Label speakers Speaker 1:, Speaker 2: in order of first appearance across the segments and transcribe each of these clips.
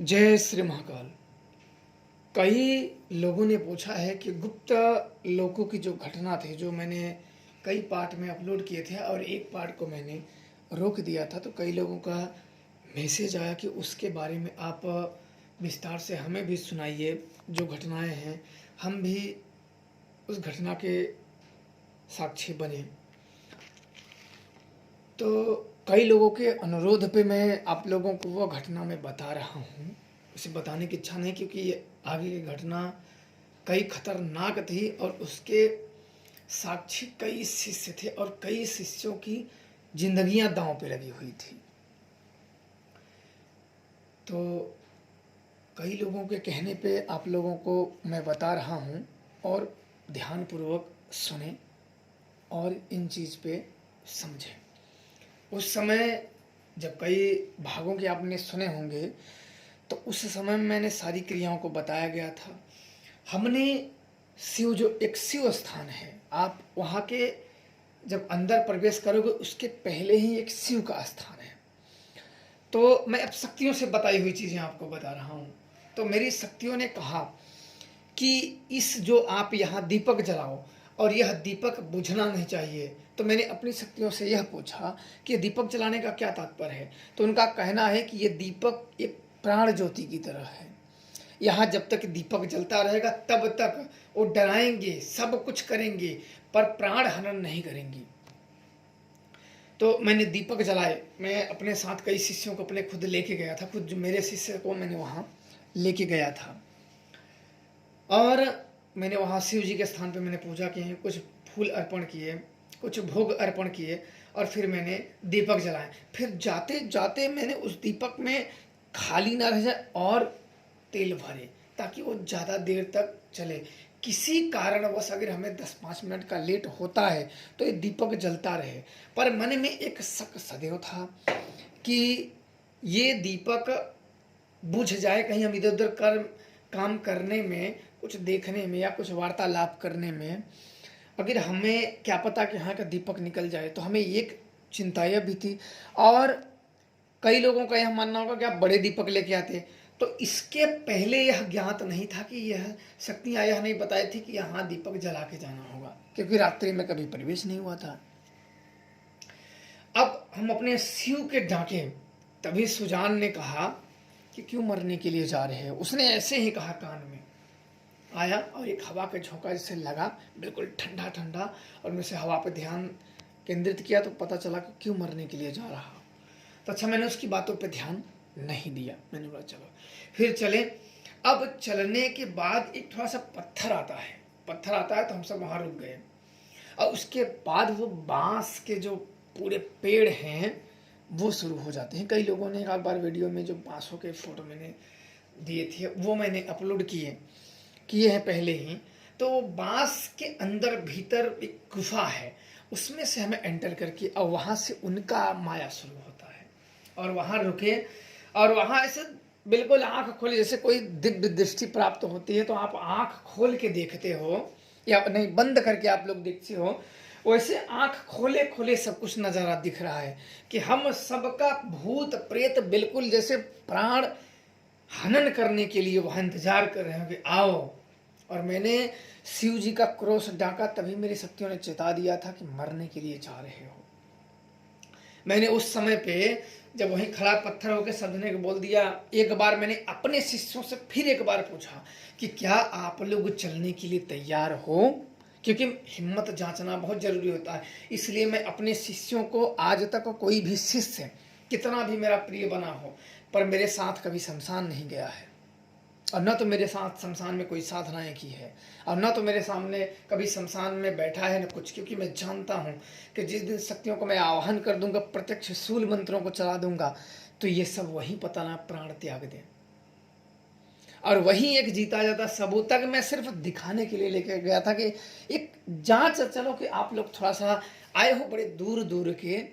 Speaker 1: जय श्री महाकाल। कई लोगों ने पूछा है कि गुप्त लोकों की जो घटना थी, जो मैंने कई पार्ट में अपलोड किए थे और एक पार्ट को मैंने रोक दिया था, तो कई लोगों का मैसेज आया कि उसके बारे में आप विस्तार से हमें भी सुनाइए। जो घटनाएं हैं, हम भी उस घटना के साक्षी बने। तो कई लोगों के अनुरोध पे मैं आप लोगों को वो घटना में बता रहा हूँ। उसे बताने की इच्छा नहीं, क्योंकि ये आगे की घटना कई खतरनाक थी और उसके साक्षी कई शिष्य थे और कई शिष्यों की जिंदगियां दांव पे लगी हुई थी। तो कई लोगों के कहने पे आप लोगों को मैं बता रहा हूँ, और ध्यानपूर्वक सुने और इन चीज़ पे समझें। उस समय जब कई भागों के आपने सुने होंगे, तो उस समय में मैंने सारी क्रियाओं को बताया गया था। हमने शिव, जो एक शिव स्थान है, आप वहाँ के जब अंदर प्रवेश करोगे उसके पहले ही एक शिव का स्थान है। तो मैं अब शक्तियों से बताई हुई चीज़ें आपको बता रहा हूँ। तो मेरी शक्तियों ने कहा कि इस जो आप यहाँ दीपक जलाओ और यह दीपक बुझना नहीं चाहिए। तो मैंने अपनी शक्तियों से यह पूछा कि दीपक जलाने का क्या तात्पर्य है। तो उनका कहना है कि ये दीपक एक प्राण ज्योति की तरह है। यहाँ जब तक दीपक जलता रहेगा तब तक वो डराएंगे, सब कुछ करेंगे, पर प्राण हनन नहीं करेंगी। तो मैंने दीपक जलाए। मैं अपने साथ कई शिष्यों को अपने खुद लेके गया था, खुद जो मेरे शिष्य को मैंने वहाँ लेके गया था। और मैंने वहाँ शिव जी के स्थान पे मैंने पूजा की, कुछ फूल अर्पण किए, कुछ भोग अर्पण किए, और फिर मैंने दीपक जलाए। फिर जाते जाते मैंने उस दीपक में खाली ना रह जाए और तेल भरे, ताकि वो ज़्यादा देर तक चले। किसी कारणवश अगर हमें 10-5 मिनट का लेट होता है तो ये दीपक जलता रहे। पर मन में एक शक सदैव था कि ये दीपक बुझ जाए, कहीं हम इधर उधर काम करने में, कुछ देखने में या कुछ वार्तालाप करने में अगर हमें क्या पता कि यहाँ का दीपक निकल जाए। तो हमें एक चिंता यह भी थी। और कई लोगों का यह मानना होगा कि आप बड़े दीपक लेके आते। तो इसके पहले यह ज्ञात नहीं था कि यह शक्तियाँ यह नहीं बताई थी कि यहाँ दीपक जला के जाना होगा, क्योंकि रात्रि में कभी प्रवेश नहीं हुआ था। अब हम अपने शिव के डांटे, तभी सुजान ने कहा कि क्यों मरने के लिए जा रहे हैं। उसने ऐसे ही कहा, कान में आया और एक हवा का झोंका जिससे लगा, बिल्कुल ठंडा ठंडा, और मैं से हवा पर ध्यान केंद्रित किया तो पता चला कि क्यों मरने के लिए जा रहा। तो अच्छा, मैंने उसकी बातों पे ध्यान नहीं दिया। मैंने बोला चलो फिर चले। अब चलने के बाद एक थोड़ा सा पत्थर आता है, तो हम सब वहाँ रुक गए। और उसके बाद वो बांस के जो पूरे पेड़ हैं वो शुरू हो जाते हैं। कई लोगों ने एक बार वीडियो में जो बांसों के फोटो मैंने दिए थे वो मैंने अपलोड किए हैं पहले ही। तो बांस के अंदर भीतर एक गुफा है, उसमें से हमें एंटर करके और वहाँ से उनका माया शुरू होता है। और वहाँ रुके और वहाँ ऐसे बिल्कुल आंख खोले, जैसे कोई दिव्य दृष्टि प्राप्त होती है तो आप आंख खोल के देखते हो, या नहीं बंद करके आप लोग देखते हो, वैसे आंख खोले खोले सब कुछ नज़ारा दिख रहा है कि हम सबका भूत प्रेत बिल्कुल जैसे प्राण हनन करने के लिए वहाँ इंतजार कर रहे हैं कि आओ। और मैंने शिव जी का क्रोश डाका, तभी मेरी शक्तियों ने चेता दिया था कि मरने के लिए जा रहे हो। मैंने उस समय पे जब वहीं खड़ा पत्थर होकर सदने को बोल दिया, एक बार मैंने अपने शिष्यों से फिर एक बार पूछा कि क्या आप लोग चलने के लिए तैयार हो, क्योंकि हिम्मत जांचना बहुत जरूरी होता है। इसलिए मैं अपने शिष्यों को, आज तक कोई भी शिष्य कितना भी मेरा प्रिय बना हो, पर मेरे साथ कभी शमशान नहीं गया है, और न तो मेरे साथ शमशान में कोई साधनाएं की है, और न तो मेरे सामने कभी शमशान में बैठा है न कुछ। क्योंकि मैं जानता हूँ कि जिस दिन शक्तियों को मैं आवाहन कर दूंगा, प्रत्यक्ष शूल मंत्रों को चला दूंगा, तो ये सब वहीं पता ना प्राण त्याग दें, और वहीं एक जीता जाता सबूत तक मैं सिर्फ दिखाने के लिए लेकर गया था कि एक जांच, चलो कि आप लोग थोड़ा सा आए हो बड़े दूर दूर के,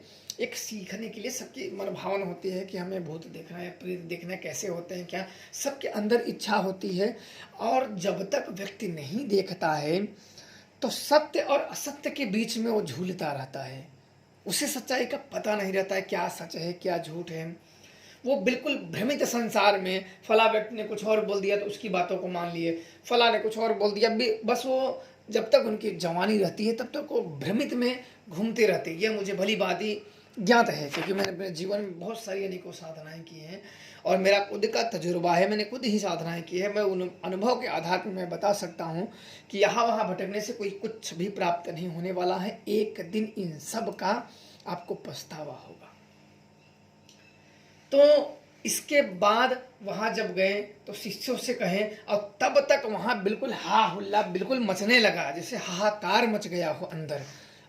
Speaker 1: एक सीखने के लिए। सबकी मनोभावना होती है कि हमें भूत देखना है, प्रेत देखना है, कैसे होते हैं क्या, सबके अंदर इच्छा होती है। और जब तक व्यक्ति नहीं देखता है तो सत्य और असत्य के बीच में वो झूलता रहता है, उसे सच्चाई का पता नहीं रहता है, क्या सच है क्या झूठ है। वो बिल्कुल भ्रमित संसार में, फला व्यक्ति ने कुछ और बोल दिया तो उसकी बातों को मान लिए, फला ने कुछ और बोल दिया, बस वो जब तक उनकी जवानी रहती है तब तक वो भ्रमित में घूमते रहते हैं। यह मुझे भली बात ही ज्ञात है, क्योंकि मैंने अपने जीवन में बहुत सारी अनेकों साधनाएं की हैं और मेरा खुद का तजुर्बा है, मैंने खुद ही साधनाएं की है। मैं उन अनुभव के आधार पर मैं बता सकता हूँ कि यहाँ वहाँ भटकने से कोई कुछ भी प्राप्त नहीं होने वाला है। एक दिन इन सब का आपको पछतावा होगा। तो इसके बाद वहां जब गए तो शिष्यों से कहे, और तब तक वहां बिल्कुल हा हुल्ला बिल्कुल मचने लगा, जैसे हाहाकार मच गया हो अंदर,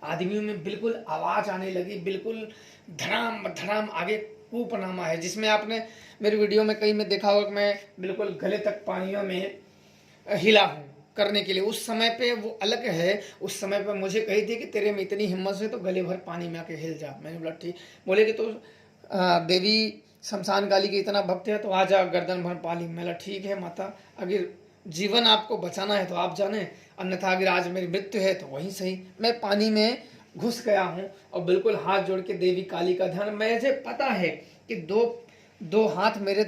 Speaker 1: आदमियों में बिल्कुल आवाज आने लगी, बिल्कुल धड़ाम धड़ाम आगे कूपनामा है, जिसमें आपने मेरी वीडियो में कहीं में देखा होगा कि मैं बिल्कुल गले तक पानियों में हिला हूँ करने के लिए। उस समय पे वो अलग है, उस समय पे मुझे कही थी कि तेरे में इतनी हिम्मत है तो गले भर पानी में आके हिल जा। मैंने बोला ठीक। बोले कि तो देवी शमशान काली के इतना भक्त है तो आ जा गर्दन भर पाली। मैं बोला ठीक है माता, अगर जीवन आपको बचाना है तो आप जाने, अन्यथा अगर आज मेरी मृत्यु है तो वहीं सही। मैं पानी में घुस गया हूँ और बिल्कुल हाथ जोड़ के देवी काली का ध्यान, मुझे पता है कि दो हाथ मेरे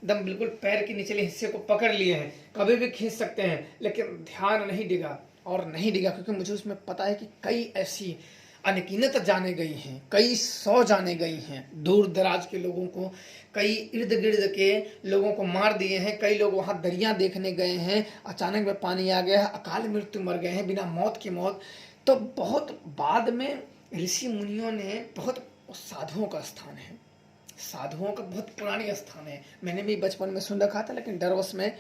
Speaker 1: दम बिल्कुल पैर के निचले हिस्से को पकड़ लिए हैं, कभी भी खींच सकते हैं, लेकिन ध्यान नहीं डिगा और नहीं डिगा, क्योंकि मुझे उसमें पता है कि कई ऐसी अनगिनत जाने गई हैं, कई 100 जाने गई हैं, दूर दराज के लोगों को, कई इर्द गिर्द के लोगों को मार दिए हैं, कई लोग वहाँ दरिया देखने गए हैं, अचानक में पानी आ गया है, अकाल मृत्यु मर गए हैं बिना मौत की मौत। तो बहुत बाद में ऋषि मुनियों ने, बहुत साधुओं का स्थान है, साधुओं का बहुत पुरानी स्थान है। मैंने भी बचपन में सुन रखा था, लेकिन डरवश में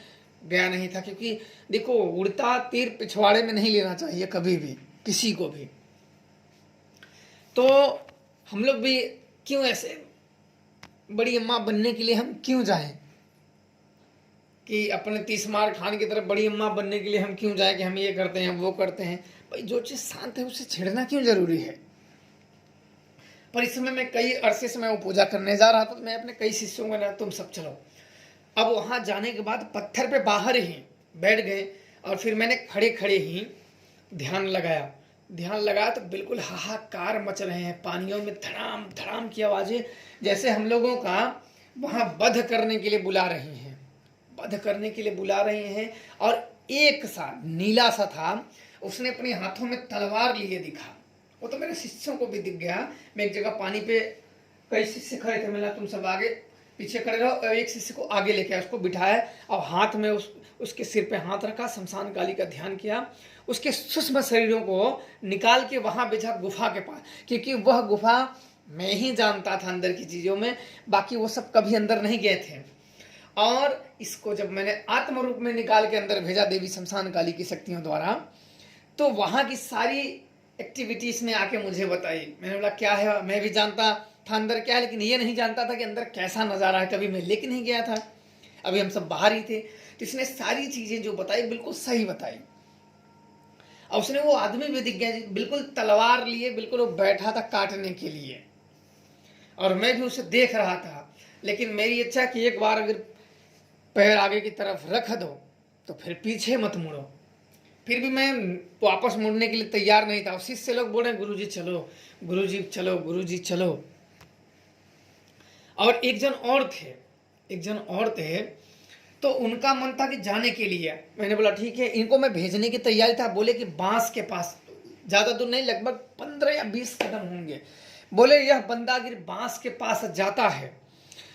Speaker 1: गया नहीं था, क्योंकि देखो उड़ता तीर पिछवाड़े में नहीं लेना चाहिए कभी भी किसी को भी। तो हम लोग भी क्यों ऐसे बड़ी अम्मा बनने के लिए हम क्यों जाएं, कि अपने 30 मार खान की तरफ बड़ी अम्मा बनने के लिए हम क्यों जाएं कि हम ये करते हैं वो करते हैं। भाई जो चीज शांत है उसे छेड़ना क्यों जरूरी है। पर इस समय मैं कई अरसे से मैं वो पूजा करने जा रहा था, तो मैं अपने कई शिष्यों को ना तुम सब चलो। अब वहां जाने के बाद पत्थर पे बाहर ही बैठ गए और फिर मैंने खड़े खड़े ही ध्यान लगाया तो बिल्कुल हाहाकार मच रहे हैं, पानियों में धड़ाम धड़ाम की आवाजें, जैसे हम लोगों का वहां वध करने के लिए बुला रही हैं, वध करने के लिए बुला रहे हैं। और एक सा नीला सा था, उसने अपने हाथों में तलवार लिए दिखा, वो तो मेरे शिष्यों को भी दिख गया। मैं एक जगह पानी पे कई शिष्य खड़े थे, मैंने तुम सब आगे पीछे खड़े रहो, और एक शिष्य को आगे लेके आया, उसको बिठाया और हाथ में उसके सिर पे हाथ रखा, शमशान काली का ध्यान किया, उसके सूक्ष्म शरीरों को निकाल के वहां भेजा गुफा के पास, क्योंकि वह गुफा मैं ही जानता था अंदर की चीजों में, बाकी वो सब कभी अंदर नहीं गए थे। और इसको जब मैंने आत्म रूप में निकाल के अंदर भेजा देवी शमशान काली की शक्तियों द्वारा, तो वहां की सारी एक्टिविटीज ने आके मुझे बताई। मैंने बोला क्या है, मैं भी जानता था अंदर क्या है, लेकिन ये नहीं जानता था कि अंदर कैसा नजारा है, कभी मैं लेके नहीं गया था, अभी हम सब बाहर ही थे। तो इसने सारी चीजें जो बताई बिल्कुल सही बताई। और उसने वो आदमी भी दिख गया बिल्कुल तलवार लिए, बिल्कुल वो बैठा था काटने के लिए, और मैं भी उसे देख रहा था। लेकिन मेरी इच्छा कि एक बार अगर पैर आगे की तरफ रख दो तो फिर पीछे मत मुड़ो। फिर भी मैं वापस मुड़ने के लिए तैयार नहीं था। शिष्य लोग बोल रहे गुरुजी चलो, गुरुजी चलो, गुरुजी चलो। और एक जन और थे, तो उनका मन था कि जाने के लिए। मैंने बोला ठीक है, इनको मैं भेजने की तैयारी था। बोले कि बांस के पास, ज्यादा दूर नहीं, लगभग 15 या 20 कदम होंगे। बोले यह बंदा अगर बांस के पास जाता है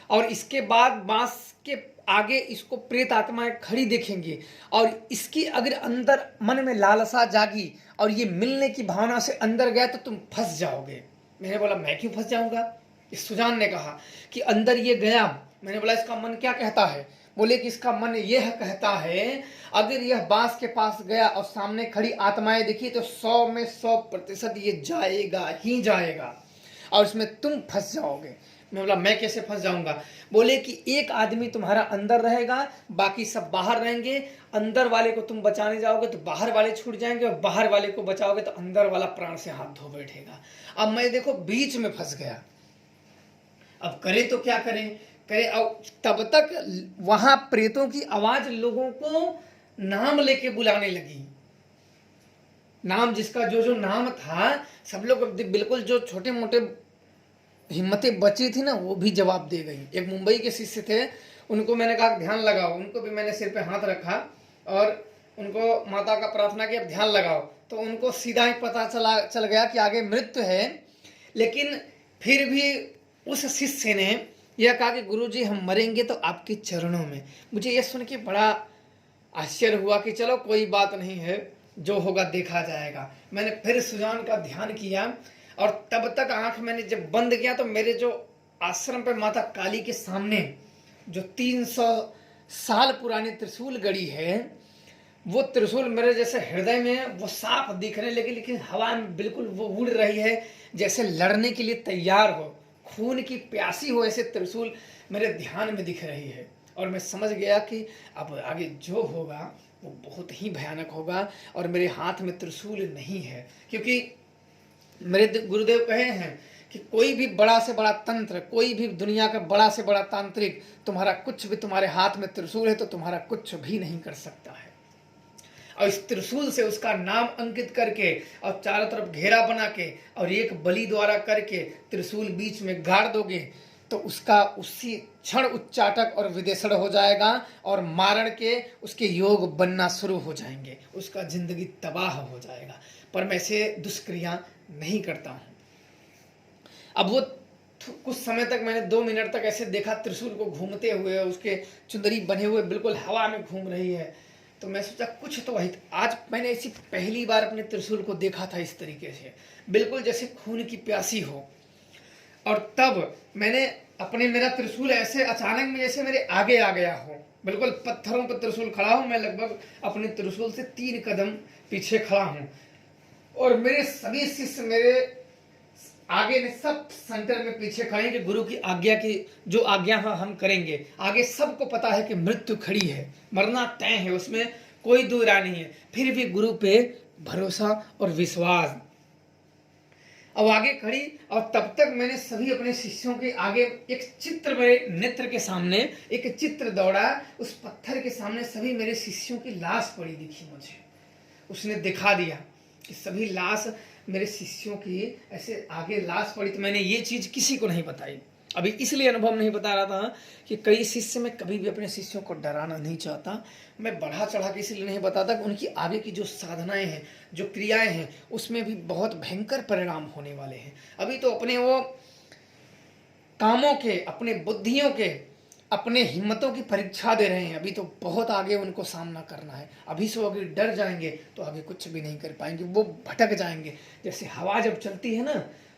Speaker 1: और इसके बाद बांस के आगे इसको प्रेत आत्माएं खड़ी देखेंगी, और इसकी अगर अंदर मन में लालसा जागी और ये मिलने की भावना से अंदर गया तो तुम फंस जाओगे। मैंने बोला मैं क्यों फंस जाऊंगा। इस सुजान ने कहा कि अंदर ये गया। मैंने बोला इसका मन क्या कहता है। बोले कि इसका मन यह कहता है अगर यह बांस के पास गया और सामने खड़ी आत्माएं दिखी तो 100 में 100% ये जाएगा ही जाएगा और इसमें तुम फंस जाओगे। मैं बोला मैं कैसे फंस जाऊंगा। बोले कि एक आदमी तुम्हारा अंदर रहेगा, बाकी सब बाहर रहेंगे। अंदर वाले को तुम बचाने जाओगे तो बाहर वाले छूट जाएंगे, और बाहर वाले को बचाओगे तो अंदर वाला प्राण से हाथ धो बैठेगा। अब मैं देखो बीच में फंस गया, अब करे तो क्या करें। और तब तक वहां प्रेतों की आवाज लोगों को नाम लेके बुलाने लगी। नाम जिसका जो नाम था, सब लोग बिल्कुल जो छोटे मोटे हिम्मतें बची थी ना, वो भी जवाब दे गई। एक मुंबई के शिष्य थे, उनको मैंने कहा ध्यान लगाओ, उनको भी मैंने सिर पे हाथ रखा और उनको माता का प्रार्थना किया ध्यान लगाओ, तो उनको सीधा ही पता चल गया कि आगे मृत्यु है। लेकिन फिर भी उस शिष्य ने यह कहा कि गुरुजी हम मरेंगे तो आपके चरणों में। मुझे यह सुन के बड़ा आश्चर्य हुआ कि चलो कोई बात नहीं है, जो होगा देखा जाएगा। मैंने फिर सुजान का ध्यान किया और तब तक आंख मैंने जब बंद किया तो मेरे जो आश्रम पे माता काली के सामने जो 300 साल पुरानी त्रिशूल गड़ी है, वो त्रिशूल मेरे जैसे हृदय में वो साफ दिखने लगी, लेकिन हवा में बिल्कुल वो उड़ रही है जैसे लड़ने के लिए तैयार हो, खून की प्यासी हो, ऐसे त्रिशूल मेरे ध्यान में दिख रही है। और मैं समझ गया कि अब आगे जो होगा वो बहुत ही भयानक होगा। और मेरे हाथ में त्रिशूल नहीं है, क्योंकि मेरे गुरुदेव कहे हैं कि कोई भी बड़ा से बड़ा तंत्र, कोई भी दुनिया का बड़ा से बड़ा तांत्रिक, तुम्हारा कुछ भी, तुम्हारे हाथ में त्रिशूल है तो तुम्हारा कुछ भी नहीं कर सकता है। और इस त्रिशूल से उसका नाम अंकित करके और चारों तरफ घेरा बना के और एक बलि द्वारा करके त्रिशूल बीच में गाड़ दोगे तो उसका उसी क्षण उच्चाटक और विदेशड़ हो जाएगा और मारण के उसके योग बनना शुरू हो जाएंगे, उसका जिंदगी तबाह हो जाएगा। पर मैं ऐसे दुष्क्रिया नहीं करता हूँ। अब वो कुछ समय तक मैंने 2 मिनट तक ऐसे देखा त्रिशूल को घूमते हुए, उसके चुंदरी बने हुए बिल्कुल हवा में घूम रही है। तो मैं सोचा कुछ तो वही। आज मैंने ऐसी पहली बार अपने त्रिशूल को देखा था इस तरीके से, बिल्कुल जैसे खून की प्यासी हो। और तब मैंने अपने मेरा त्रिशूल ऐसे अचानक में जैसे मेरे आगे आ गया हो, बिल्कुल पत्थरों पर त्रिशूल खड़ा हूं, मैं लगभग अपने त्रिशूल से 3 कदम पीछे खड़ा हूं और मेरे सभी शिष्य मेरे आगे में सब सेंटर में पीछे खड़े हैं कि गुरु की आज्ञा की जो आज्ञा हम करेंगे। आगे सबको पता है कि मृत्यु खड़ी है, मरना तय है, उसमें कोई दो राय नहीं है, फिर भी गुरु पे भरोसा और विश्वास। अब आगे खड़ी और तब तक मैंने सभी अपने शिष्यों के आगे एक चित्र, मेरे नेत्र के सामने एक चित्र दौड़ा, उस पत्थर के सामने सभी मेरे शिष्यों की लाश पड़ी दिखी मुझे। उसने दिखा दिया कि सभी लाश मेरे शिष्यों की ऐसे आगे लाश पड़ी। तो मैंने ये चीज किसी को नहीं बताई, अभी इसलिए अनुभव नहीं बता रहा था कि कई शिष्य में कभी भी अपने शिष्यों को डराना नहीं चाहता। मैं बढ़ा चढ़ा के इसलिए नहीं बताता कि उनकी आगे की जो साधनाएं हैं, जो क्रियाएं हैं, उसमें भी बहुत भयंकर परिणाम होने वाले हैं। अभी तो अपने वो कामों के, अपने बुद्धियों के, अपने हिम्मतों की परीक्षा दे रहे हैं। अभी तो बहुत आगे उनको सामना करना है। अभी से अगर डर जाएंगे तो आगे कुछ भी नहीं कर पाएंगे, वो भटक जाएंगे। जैसे हवा जब चलती है ना,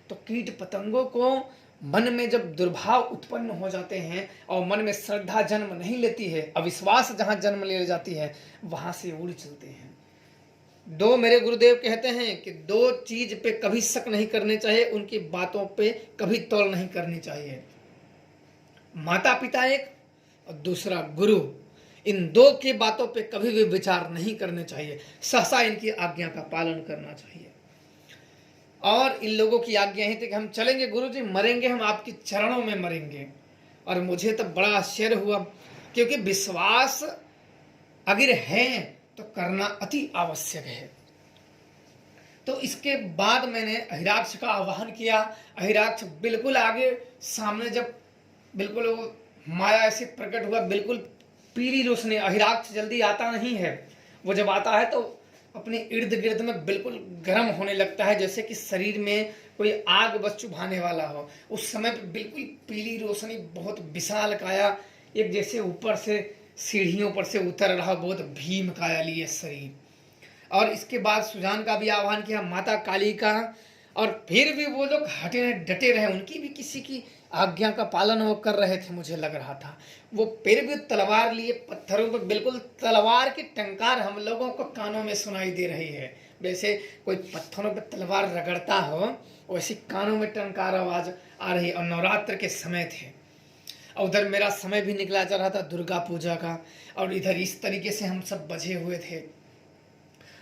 Speaker 1: तो कीट पतंगों को मन में जब दुर्भाव उत्पन्न हो जाते हैं और मन में श्रद्धा जन्म नहीं लेती है, अविश्वास जहां जन्म ले जाती है, वहां से उड़ चलते हैं। दो मेरे गुरुदेव कहते हैं कि 2 चीज पे कभी शक नहीं करने चाहिए, उनकी बातों पे कभी तौल नहीं करनी चाहिए। माता पिता एक और दूसरा गुरु, इन 2 की बातों पे कभी भी विचार नहीं करने चाहिए, सहसा इनकी आज्ञा का पालन करना चाहिए। और इन लोगों की आज्ञा ही थी कि हम चलेंगे गुरुजी, मरेंगे हम आपके चरणों में मरेंगे। और मुझे तो बड़ा आश्चर्य हुआ, क्योंकि विश्वास अगर है तो करना अति आवश्यक है। तो इसके बाद मैंने अहिराक्ष का आह्वान किया। अहिराक्ष बिल्कुल आगे सामने, जब बिल्कुल वो माया ऐसे प्रकट हुआ, बिल्कुल पीली रोशनी। अहिराक्ष जल्दी आता नहीं है, वो जब आता है तो अपने इर्द गिर्द में बिल्कुल गर्म होने लगता है, जैसे कि शरीर में कोई आग बस चुभाने वाला हो। उस समय पे बिल्कुल पीली रोशनी, बहुत विशाल काया, एक जैसे ऊपर से सीढ़ियों पर से उतर रहा, बहुत भीम काया लिए शरीर। और इसके बाद सुजान का भी आह्वान किया, माता काली का, और फिर भी वो लोग हटे डटे रहे। उनकी भी किसी की आज्ञा का पालन वो कर रहे थे, मुझे लग रहा था। वो फिर भी तलवार लिए पत्थरों पर, बिल्कुल तलवार की टंकार हम लोगों को कानों में सुनाई दे रही है। वैसे कोई पत्थरों पर तलवार रगड़ता हो, वैसी कानों में टंकार आवाज आ रही। और नवरात्र के समय थे, और उधर मेरा समय भी निकला जा रहा था दुर्गा पूजा का, और इधर इस तरीके से हम सब बजे हुए थे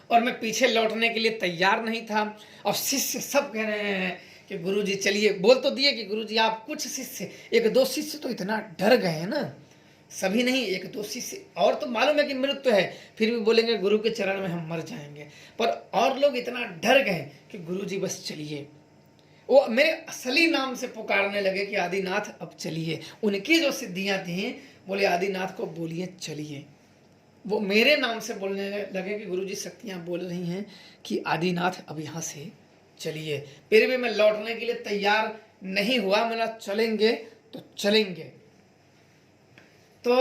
Speaker 1: और मैं पीछे लौटने के लिए तैयार नहीं था। और शिष्य सब कह रहे हैं कि गुरुजी चलिए, बोल तो दिए कि गुरुजी आप। कुछ शिष्य, 1-2 शिष्य तो इतना डर गए हैं ना, सभी नहीं, 1-2 शिष्य और तो मालूम है कि मृत्यु है, फिर भी बोलेंगे गुरु के चरण में हम मर जाएंगे। पर और लोग इतना डर गए कि गुरुजी बस चलिए। वो मेरे असली नाम से पुकारने लगे कि आदिनाथ अब चलिए। उनकी जो सिद्धियां थी, बोले आदिनाथ को बोलिए चलिए। वो मेरे नाम से बोलने लगे कि गुरुजी शक्तियां बोल रही हैं कि आदिनाथ अब यहाँ से चलिए। फिर भी मैं लौटने के लिए तैयार नहीं हुआ। मैंने चलेंगे तो चलेंगे। तो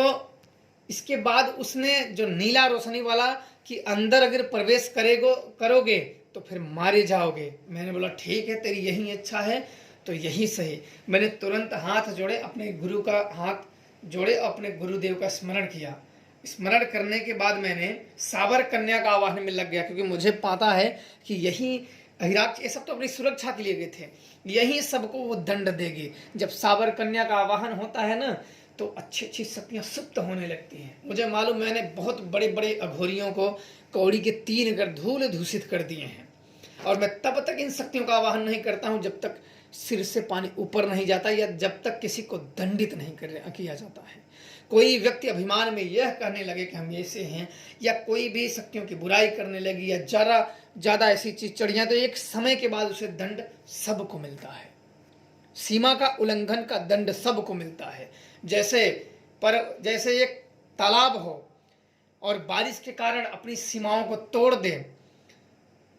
Speaker 1: इसके बाद उसने जो नीला रोशनी वाला कि अंदर अगर प्रवेश करोगे तो फिर मारे जाओगे। मैंने बोला ठीक है, तेरी यही इच्छा है तो यही सही। मैंने तुरंत हाथ जोड़े, अपने गुरु का हाथ जोड़े, अपने गुरुदेव का स्मरण किया। स्मरण करने के बाद मैंने साबर कन्या का आवाहन में लग गया, क्योंकि मुझे पता है कि यही हिराक्ष, ये सब तो अपनी सुरक्षा के लिए गए थे, यही सबको वो दंड देगी। जब साबर कन्या का आवाहन होता है ना, तो अच्छी अच्छी शक्तियां सुप्त होने लगती हैं। मुझे मालूम, मैंने बहुत बड़े बड़े अघोरियों को कौड़ी के 3 कर धूल धूसित कर दिए हैं। और मैं तब तक इन शक्तियों का आवाहन नहीं करता हूं जब तक सिर से पानी ऊपर नहीं जाता, या जब तक किसी को दंडित नहीं किया जाता है। कोई व्यक्ति अभिमान में यह कहने लगे कि हम ऐसे हैं, या कोई भी शक्तियों की बुराई करने लगी, या ज्यादा ऐसी चीज चढ़ियां, तो एक समय के बाद उसे दंड सबको मिलता है। सीमा का उल्लंघन का दंड सबको मिलता है। जैसे एक तालाब हो और बारिश के कारण अपनी सीमाओं को तोड़ दे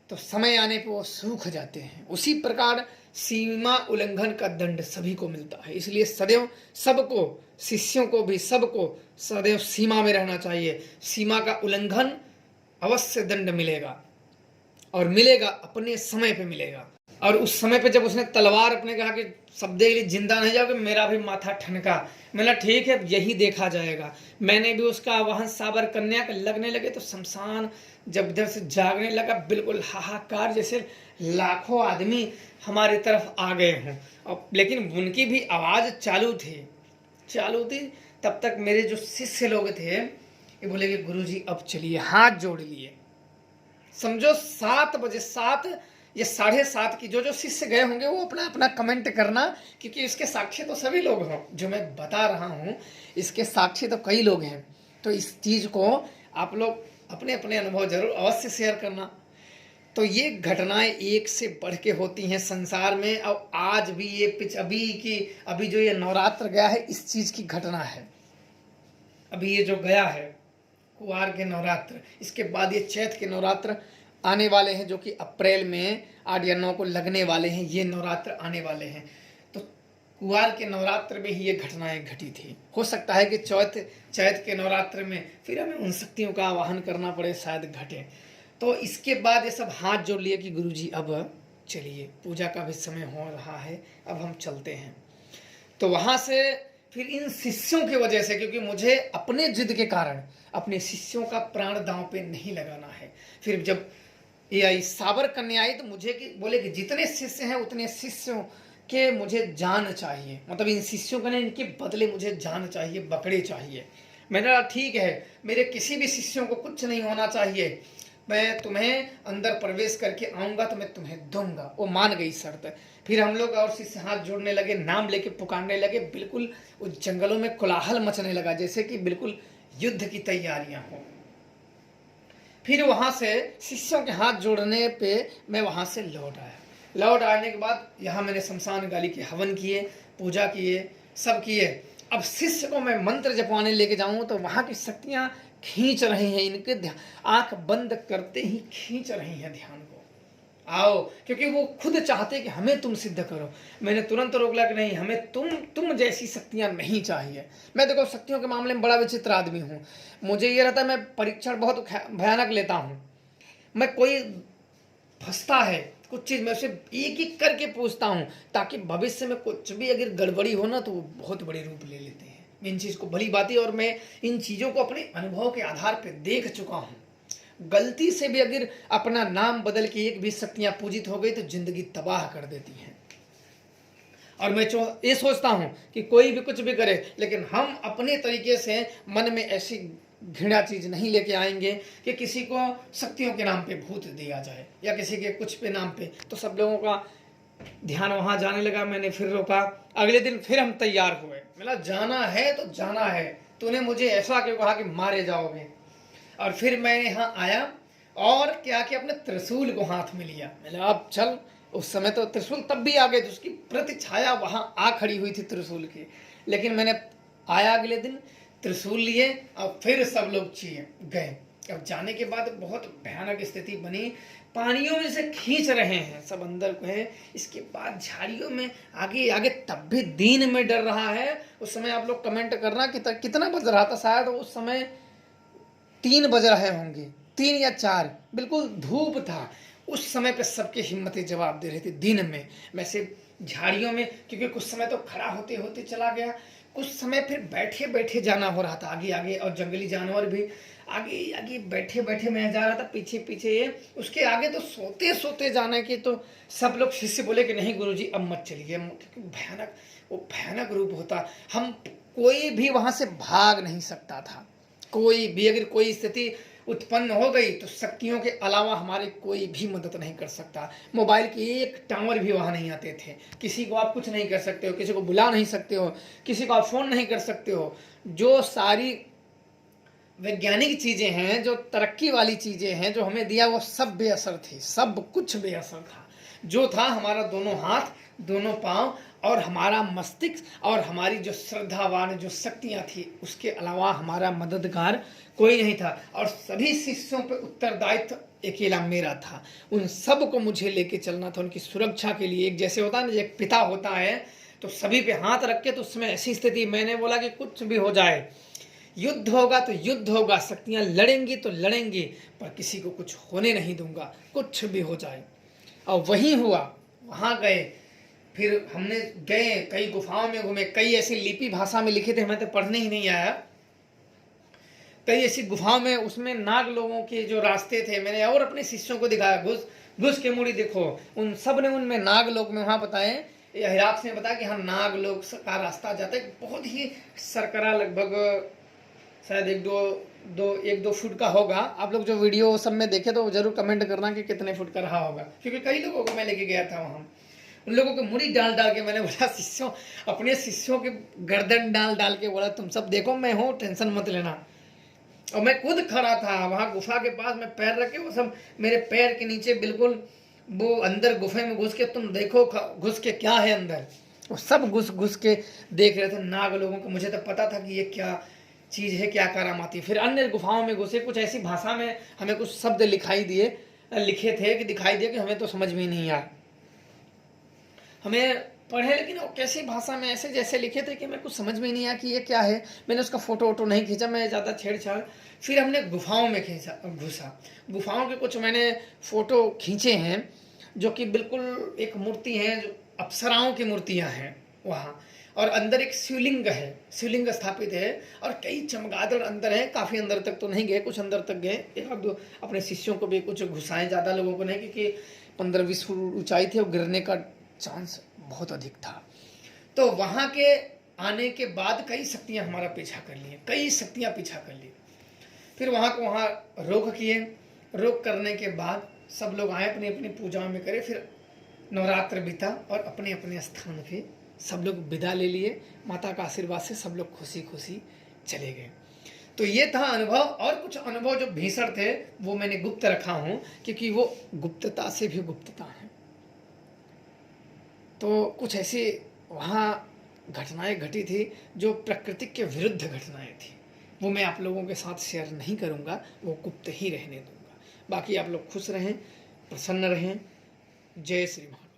Speaker 1: तो समय आने पर वो सूख जाते हैं, उसी प्रकार सीमा उल्लंघन का दंड सभी को मिलता है। इसलिए सदैव सबको, शिष्यों को भी सबको सदैव सीमा में रहना चाहिए। सीमा का उल्लंघन अवश्य दंड मिलेगा, और मिलेगा अपने समय पे मिलेगा। और उस समय पे जब उसने तलवार अपने कहा कि शब्द के लिए जिंदा नहीं जाओगे, मेरा भी माथा ठनका। मैंने ठीक है, यही देखा जाएगा। मैंने भी उसका आवाहन साबर कन्या के लगने लगे तो शमशान जब इधर से जागने लगा, बिल्कुल हाहाकार, जैसे लाखों आदमी हमारी तरफ आ गए हों। और लेकिन उनकी भी आवाज चालू थी। तब तक मेरे जो शिष्य लोग थे ये बोले कि गुरुजी अब चलिए, हाथ जोड़ लिए। समझो 7 बजे, 7 या 7:30 की जो शिष्य गए होंगे वो अपना अपना कमेंट करना, क्योंकि इसके साक्षी तो सभी लोग हैं। जो मैं बता रहा हूँ इसके साक्षी तो कई लोग हैं। तो इस चीज को आप लोग अपने अपने अनुभव जरूर अवश्य शेयर करना। तो ये घटनाएं एक से बढ़ के होती हैं संसार में। और आज भी ये अभी जो ये नवरात्र गया है, इस चीज की घटना है। अभी ये जो गया है कुआर के नवरात्र, इसके बाद ये चैत के नवरात्र आने वाले हैं, जो कि अप्रैल में 8 या 9 को लगने वाले हैं। ये नवरात्र आने वाले हैं। तो कुआर के नवरात्र में ही ये घटनाएं घटी थी। हो सकता है कि चैत के नवरात्र में फिर हमें उन शक्तियों का आवाहन करना पड़े, शायद घटे। तो इसके बाद ये सब हाथ जोड़ लिए कि गुरुजी अब चलिए, पूजा का भी समय हो रहा है, अब हम चलते हैं। तो वहां से फिर इन शिष्यों की वजह से, क्योंकि मुझे अपने जिद के कारण अपने शिष्यों का प्राण दांव पे नहीं लगाना है। फिर जब ये आई साबर कन्या आई तो मुझे बोले कि जितने शिष्य हैं उतने शिष्यों के मुझे जान चाहिए, मतलब इन शिष्यों का नहीं, इनके बदले मुझे जान चाहिए, बकरे चाहिए। मैंने कहा ठीक है, मेरे किसी भी शिष्यों को कुछ नहीं होना चाहिए, मैं तुम्हें अंदर प्रवेश करके आऊंगा तो मैं तुम्हें दूंगा। वो मान गई शर्त। फिर हम लोग और शिष्य हाथ जोड़ने लगे, नाम लेके पुकारने लगे। बिल्कुल उस जंगलों में कोलाहल मचने लगा, जैसे कि बिल्कुल युद्ध की तैयारियां हो। फिर वहां से शिष्यों के हाथ जोड़ने पे मैं वहां से लौट आने के बाद यहाँ मैंने शमशान गाली के हवन किए, पूजा किए, सब किए। अब शिष्य को मैं मंत्र जपवाने लेके जाऊं तो वहां की शक्तियां खींच रही हैं, इनके आंख बंद करते ही खींच रही हैं ध्यान को, आओ, क्योंकि वो खुद चाहते कि हमें तुम सिद्ध करो। मैंने तुरंत रोकला कि नहीं, हमें तुम जैसी शक्तियां नहीं चाहिए। मैं देखो शक्तियों के मामले में बड़ा विचित्र आदमी हूं। मुझे ये रहता है, मैं परीक्षण बहुत भयानक लेता हूं। मैं कोई फंसता है कुछ चीज, मैं उसे एक एक करके पूछता हूं, ताकि भविष्य में कुछ भी अगर गड़बड़ी हो ना तो वो बहुत बड़े रूप ले लेते हैं। इन चीज को भली बात है, और मैं इन चीजों को अपने अनुभव के आधार पर देख चुका हूं। गलती से भी अगर अपना नाम बदल के एक भी शक्तियां पूजित हो गई तो जिंदगी तबाह कर देती हैं। और मैं ये सोचता हूं कि कोई भी कुछ भी करे, लेकिन हम अपने तरीके से मन में ऐसी घृणा चीज नहीं लेके आएंगे कि किसी को शक्तियों के नाम पे भूत दिया जाए या किसी के कुछ पे नाम पे। तो सब लोगों का ध्यान वहां जाने लगा। मैंने फिर रोका। अगले दिन फिर हम तैयार हुए। बोला जाना है तो जाना है, तूने मुझे ऐसा क्यों कहा कि मारे जाओगे। और फिर मैं यहाँ आया और क्या कि अपने त्रिशूल को हाथ में लिया। मैंने अब चल उस समय तो त्रिशूल तब भी आ गए थे, उसकी प्रति छाया वहां आ खड़ी हुई थी त्रिशूल की। लेकिन मैंने आया अगले दिन, त्रिशूल लिए और फिर सब लोग चाहिए गए। अब जाने के बाद बहुत भयानक स्थिति बनी, पानियों में से खींच रहे हैं सब अंदर को है। इसके बाद झाड़ियों में आगे आगे, तब भी दिन में डर रहा है। उस समय आप लोग कमेंट करना कितना बज रहा था, शायद उस समय 3 बज रहे होंगे, 3 या 4, बिल्कुल धूप था। उस समय पे सबकी हिम्मतें जवाब दे रही थी दिन में। वैसे झाड़ियों में, क्योंकि कुछ समय तो खड़ा होते होते चला गया, कुछ समय फिर बैठे बैठे जाना हो रहा था आगे आगे, और जंगली जानवर भी आगे आगे बैठे बैठे मैं जा रहा था, पीछे पीछे ये। उसके आगे तो सोते सोते जाने की, तो सब लोग शिष्य बोले कि नहीं गुरुजी अब मत चलिए, क्योंकि भयानक, वो भयानक रूप होता। हम कोई भी वहां से भाग नहीं सकता था। कोई भी अगर कोई स्थिति उत्पन्न हो गई तो शक्तियों के अलावा हमारे कोई भी मदद नहीं कर सकता। मोबाइल के एक टावर भी वहां नहीं आते थे। किसी को आप कुछ नहीं कर सकते हो, किसी को बुला नहीं सकते हो, किसी को आप फोन नहीं कर सकते हो। जो सारी वैज्ञानिक चीजें हैं, जो तरक्की वाली चीजें हैं जो हमें दिया, वो सब बेअसर थी, सब कुछ बेअसर था। जो था हमारा दोनों हाथ, दोनों पांव और हमारा मस्तिष्क और हमारी जो श्रद्धावान जो शक्तियां थी, उसके अलावा हमारा मददगार कोई नहीं था। और सभी शिष्यों पर उत्तरदायित्व अकेला मेरा था। उन सब को मुझे लेके चलना था, उनकी सुरक्षा के लिए। एक जैसे होता है ना, एक पिता होता है तो सभी पे हाथ रख के, तो उसमें ऐसी स्थिति, मैंने बोला कि कुछ भी हो जाए, युद्ध होगा तो युद्ध होगा, शक्तियां लड़ेंगी तो लड़ेंगी, पर किसी को कुछ होने नहीं दूंगा, कुछ भी हो जाए। और वही हुआ। वहां गए, फिर हमने गए, कई गुफाओं में घूमे, कई ऐसी लिपि भाषा में लिखे थे, हमें तो पढ़ने ही नहीं आया। कई ऐसी गुफाओं में, उसमें नाग लोगों के जो रास्ते थे, मैंने और अपने शिष्यों को दिखाया, घुस घुस के मुड़ी देखो, उन सब ने उनमें नाग लोग में वहां बताए, हिराक्स ने बताया कि हाँ नाग लोग का रास्ता जाता है, बहुत ही सरकरा, लगभग शायद 1-2 फुट का होगा। आप लोग जो वीडियो सब में देखे तो जरूर कमेंट करना कि कितने फुट का रहा होगा, क्योंकि कई लोगों को मैं लेके गया था वहां। उन लोगों को मुड़ी डाल डाल के मैंने बोला, शिष्यों, अपने शिष्यों के गर्दन डाल डाल के बोला, तुम सब देखो मैं हूँ, टेंशन मत लेना। और मैं खुद खड़ा था वहां गुफा के पास, मैं पैर रखे, वो सब मेरे पैर के नीचे बिल्कुल, वो अंदर गुफे में घुस के, तुम देखो घुस के क्या है अंदर। वो सब घुस घुस के देख रहे थे नाग लोगों को। मुझे तो पता था कि ये क्या चीज है, क्या करामाती। फिर अन्य गुफाओं में घुसे, कुछ ऐसी भाषा में हमें कुछ शब्द लिखे थे कि दिखाई दिए, कि हमें तो समझ में नहीं आया, हमें पढ़े, लेकिन वो कैसी भाषा में ऐसे जैसे लिखे थे कि मैं कुछ समझ में नहीं आया कि ये क्या है। मैंने उसका फोटो वोटो नहीं खींचा, मैं ज़्यादा छेड़छाड़। फिर हमने गुफाओं में घुसा, गुफाओं के कुछ मैंने फोटो खींचे हैं, जो कि बिल्कुल एक मूर्ति है, जो अप्सराओं की मूर्तियां हैं वहाँ, और अंदर एक शिवलिंग है, शिवलिंग स्थापित है, और कई चमगादड़ अंदर है। काफ़ी अंदर तक तो नहीं गए, कुछ अंदर तक गए, 1-2 अपने शिष्यों को भी कुछ घुसाएं, ज़्यादा लोगों को नहीं, क्योंकि 15-20 फुट ऊंचाई थी और गिरने का चांस बहुत अधिक था। तो वहां के आने के बाद कई शक्तियां हमारा पीछा कर ली, कई शक्तियां पीछा कर ली। फिर वहां को वहां रोक किए, रोक करने के बाद सब लोग आए, अपनी अपनी पूजाओं में करे। फिर नवरात्र बीता और अपने अपने स्थान पे सब लोग विदा ले लिए। माता का आशीर्वाद से सब लोग खुशी खुशी चले गए। तो ये था अनुभव। और कुछ अनुभव जो भीषण थे वो मैंने गुप्त रखा हूँ, क्योंकि वो गुप्तता से भी गुप्तता है। तो कुछ ऐसी वहाँ घटनाएं घटी थी जो प्रकृति के विरुद्ध घटनाएं थी, वो मैं आप लोगों के साथ शेयर नहीं करूँगा, वो गुप्त ही रहने दूंगा। बाकी आप लोग खुश रहें, प्रसन्न रहें। जय श्री महाराज।